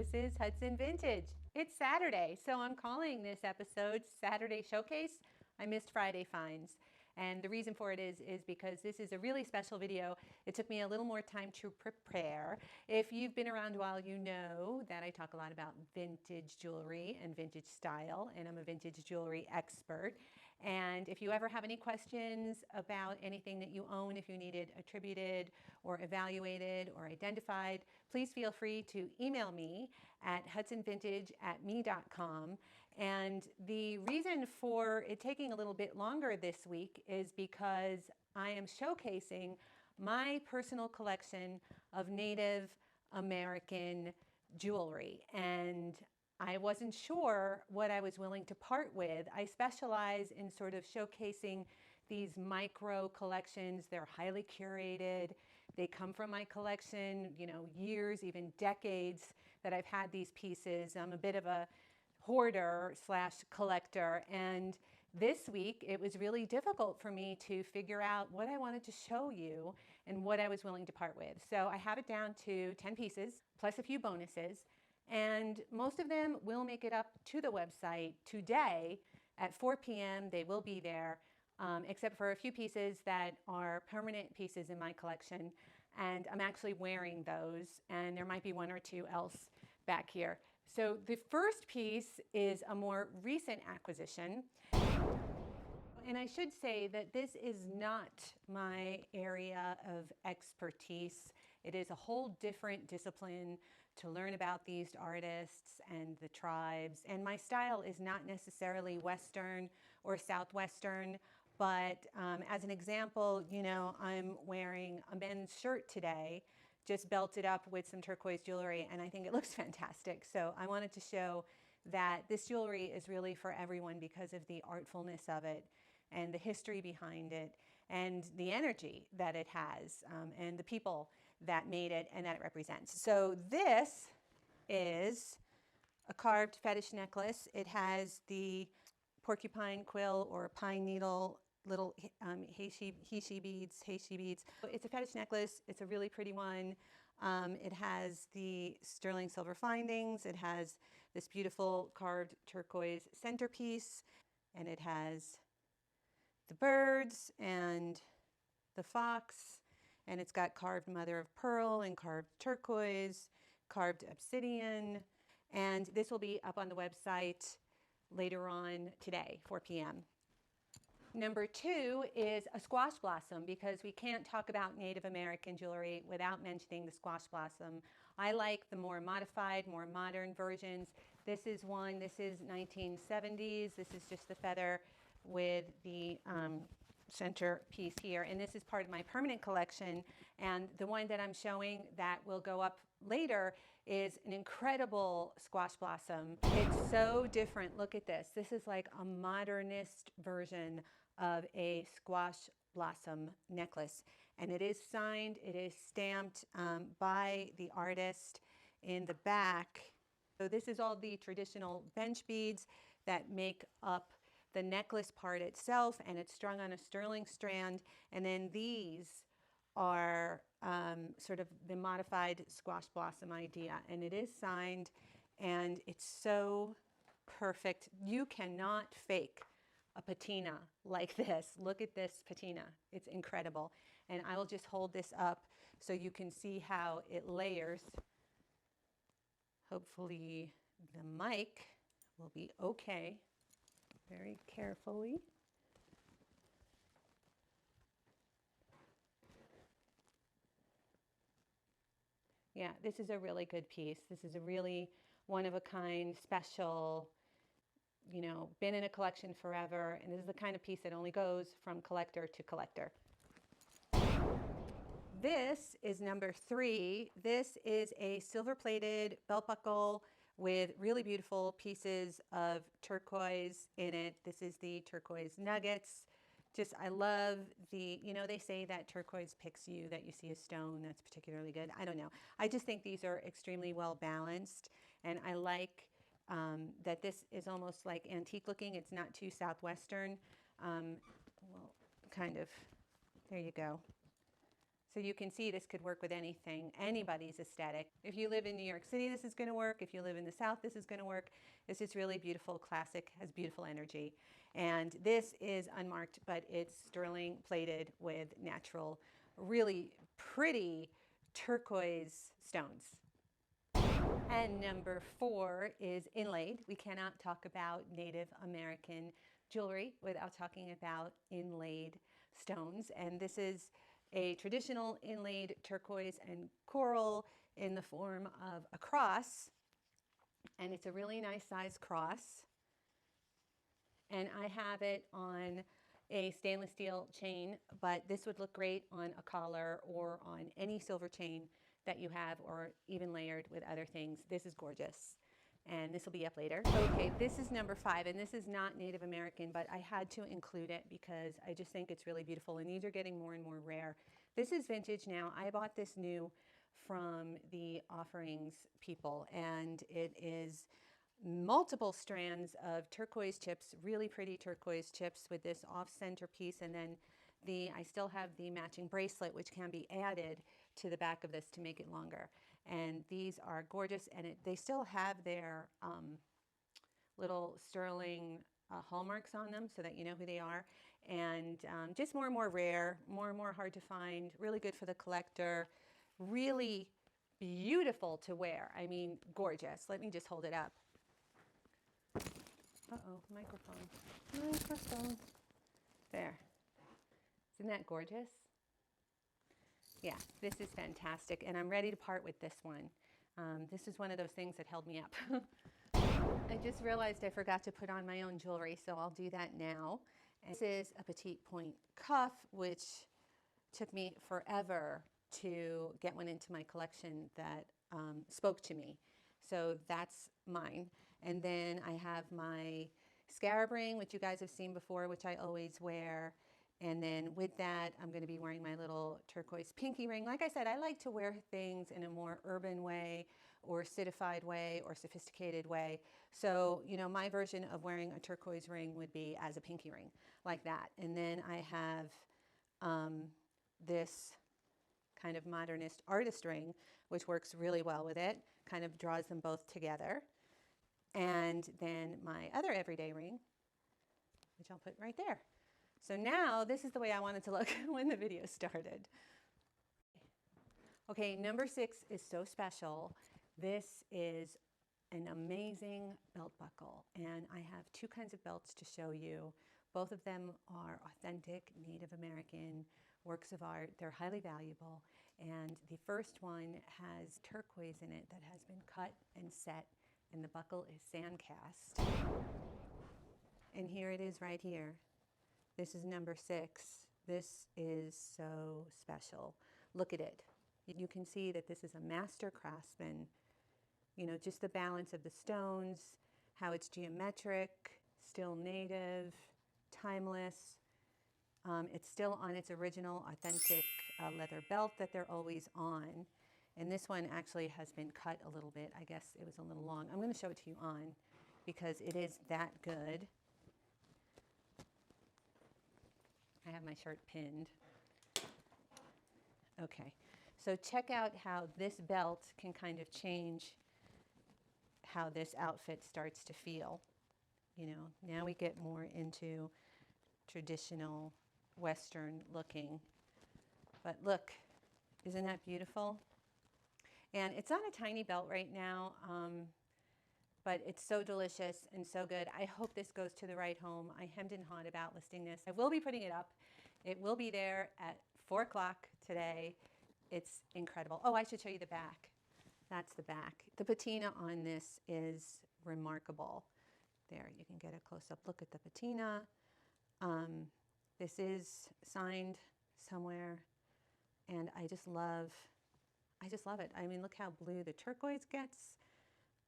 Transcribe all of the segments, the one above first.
This is Hudson Vintage. It's Saturday, so I'm calling this episode Saturday Showcase. I missed Friday finds. And the reason for it is because this is a really special video. It took me a little more time to prepare. If you've been around a while, you know that I talk a lot about vintage jewelry and vintage style, and I'm a vintage jewelry expert. And if you ever have any questions about anything that you own, if you need it attributed or evaluated or identified, please feel free to email me at hudsonvintage@me.com. And the reason for it taking a little bit longer this week is because I am showcasing my personal collection of Native American jewelry. And I wasn't sure what I was willing to part with. I specialize in sort of showcasing these micro collections. They're highly curated. They come from my collection, years, even decades that I've had these pieces. I'm a bit of a hoarder / collector, and this week it was really difficult for me to figure out what I wanted to show you and what I was willing to part with. So I have it down to 10 pieces plus a few bonuses, and most of them will make it up to the website today at 4 p.m. They will be there, except for a few pieces that are permanent pieces in my collection, and I'm actually wearing those, and there might be one or two else back here. So the first piece is a more recent acquisition. And I should say that this is not my area of expertise. It is a whole different discipline to learn about these artists and the tribes. And my style is not necessarily Western or Southwestern. But as an example, I'm wearing a men's shirt today, just belted up with some turquoise jewelry, and I think it looks fantastic. So I wanted to show that this jewelry is really for everyone because of the artfulness of it and the history behind it and the energy that it has, and the people that made it and that it represents. So this is a carved fetish necklace. It has the porcupine quill or pine needle little he-she beads. It's a fetish necklace. It's a really pretty one. It has the sterling silver findings. It has this beautiful carved turquoise centerpiece, and it has the birds and the fox, and it's got carved mother of pearl and carved turquoise, carved obsidian, and this will be up on the website later on today, 4 p.m. Number two is a squash blossom, because we can't talk about Native American jewelry without mentioning the squash blossom. I like the more modified, more modern versions. This is one, this is 1970s. This is just the feather with the center piece here, and this is part of my permanent collection. And the one that I'm showing that will go up later is an incredible squash blossom. It's so different. Look at this. This is like a modernist version of a squash blossom necklace, and it is signed, it is stamped by the artist in the back. So this is all the traditional bench beads that make up the necklace part itself, and it's strung on a sterling strand. And then these are sort of the modified squash blossom idea, and it is signed, and it's so perfect. You cannot fake a patina like this. Look at this patina. It's incredible. And I will just hold this up so you can see how it layers. Hopefully the mic will be okay. Very carefully. Yeah, this is a really good piece. This is a really one-of-a-kind, special, been in a collection forever, and this is the kind of piece that only goes from collector to collector. This is number three. This is a silver-plated belt buckle with really beautiful pieces of turquoise in it. This is the turquoise nuggets. I love the, they say that turquoise picks you, that you see a stone. That's particularly good. I don't know. I just think these are extremely well balanced, and I like that this is almost like antique looking. It's not too Southwestern. Well, kind of. There you go. So you can see this could work with anything, anybody's aesthetic. If you live in New York City, this is going to work. If you live in the South, this is going to work. It's just really beautiful, classic, has beautiful energy. And this is unmarked, but it's sterling plated with natural, really pretty turquoise stones. And number 4 is inlaid. We cannot talk about Native American jewelry without talking about inlaid stones. And this is a traditional inlaid turquoise and coral in the form of a cross. And it's a really nice size cross. And I have it on a stainless steel chain, but this would look great on a collar or on any silver chain that you have, or even layered with other things. This is gorgeous. And this will be up later. Okay, this is number 5, and this is not Native American, but I had to include it because I just think it's really beautiful, and these are getting more and more rare. This is vintage now. I bought this new from the offerings people, and it is multiple strands of turquoise chips, really pretty turquoise chips with this off-center piece, and then I still have the matching bracelet, which can be added to the back of this to make it longer. And these are gorgeous, and they still have their little sterling hallmarks on them so that you know who they are. And just more and more rare, more and more hard to find, really good for the collector, really beautiful to wear. I mean, gorgeous. Let me just hold it up. Uh-oh, microphone. There. Isn't that gorgeous? Yeah, this is fantastic, and I'm ready to part with this one. This is one of those things that held me up. I just realized I forgot to put on my own jewelry, so I'll do that now. And this is a Petite point cuff, which took me forever to get one into my collection that spoke to me. So that's mine. And then I have my scarab ring, which you guys have seen before, which I always wear. And then with that, I'm going to be wearing my little turquoise pinky ring. Like I said, I like to wear things in a more urban way or citified way or sophisticated way. So, you know, my version of wearing a turquoise ring would be as a pinky ring, like that. And then I have this kind of modernist artist ring, which works really well with it, kind of draws them both together. And then my other everyday ring, which I'll put right there. So now this is the way I wanted to look when the video started. Okay, number 6 is so special. This is an amazing belt buckle, and I have 2 kinds of belts to show you. Both of them are authentic Native American works of art. They're highly valuable, and the first one has turquoise in it that has been cut and set, and the buckle is sand cast. And here it is right here. This is number 6. This is so special. Look at it. You can see that this is a master craftsman. You know, just the balance of the stones, how it's geometric, still native, timeless. It's still on its original authentic leather belt that they're always on. And this one actually has been cut a little bit. I guess it was a little long. I'm going to show it to you on because it is that good. I have my shirt pinned. Okay, so check out how this belt can kind of change how this outfit starts to feel. You know, now we get more into traditional Western looking. But look, isn't that beautiful? And it's on a tiny belt right now, but it's so delicious and so good. I hope this goes to the right home. I hemmed and hawed about listing this. I will be putting it up. It will be there at 4 o'clock today. It's incredible. Oh, I should show you the back. That's the back. The patina on this is remarkable. There, you can get a close-up look at the patina. This is signed somewhere, and I just love it. I mean, look how blue the turquoise gets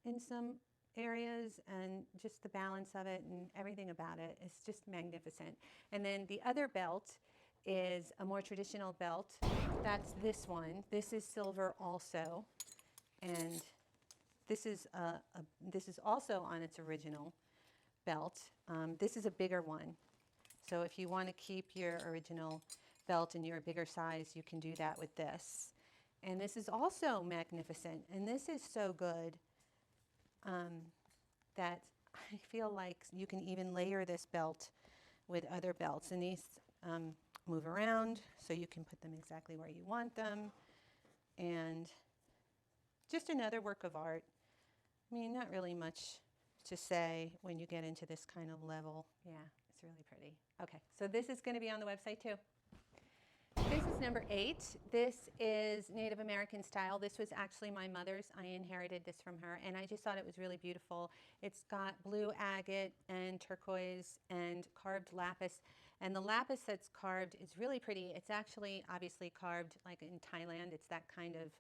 in some areas, and just the balance of it and everything about it is just magnificent. And then the other belt is a more traditional belt. That's this one. This is silver also, and this is also on its original belt. This is a bigger one. So if you want to keep your original belt and you're a bigger size, you can do that with this. And this is also magnificent, and this is so good that I feel like you can even layer this belt with other belts. And these move around, so you can put them exactly where you want them. And just another work of art. I mean, not really much to say when you get into this kind of level. Yeah, it's really pretty. Okay, so this is going to be on the website too. This is number 8. This is Native American style. This was actually my mother's. I inherited this from her, and I just thought it was really beautiful. It's got blue agate and turquoise and carved lapis. And the lapis that's carved is really pretty. It's actually obviously carved like in Thailand. It's that kind of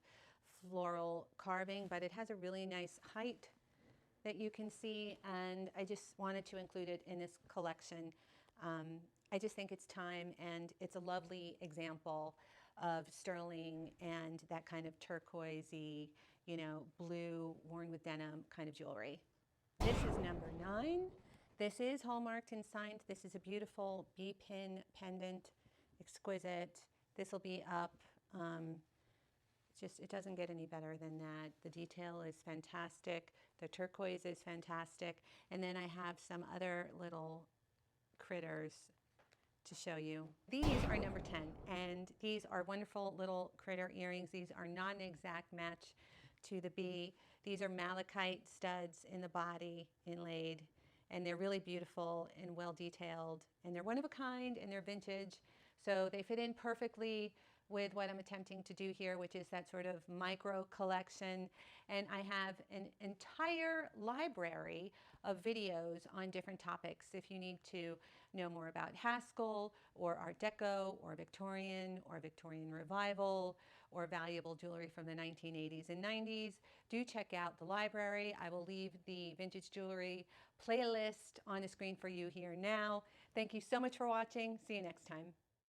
floral carving, but it has a really nice height that you can see, and I just wanted to include it in this collection. I just think it's time, and it's a lovely example of sterling and that kind of turquoisey, you know, blue worn with denim kind of jewelry. This is number 9. This is hallmarked and signed. This is a beautiful B-pin pendant, exquisite. This will be up. It doesn't get any better than that. The detail is fantastic. The turquoise is fantastic. And then I have some other little critters to show you. These are number 10, and these are wonderful little critter earrings. These are not an exact match to the bee. These are malachite studs in the body, inlaid, and they're really beautiful and well detailed, and they're one of a kind, and they're vintage, so they fit in perfectly with what I'm attempting to do here, which is that sort of micro collection. And I have an entire library of videos on different topics. If you need to know more about Haskell or Art Deco or Victorian Revival or valuable jewelry from the 1980s and 90s, do check out the library. I will leave the vintage jewelry playlist on the screen for you here now. Thank you so much for watching. See you next time.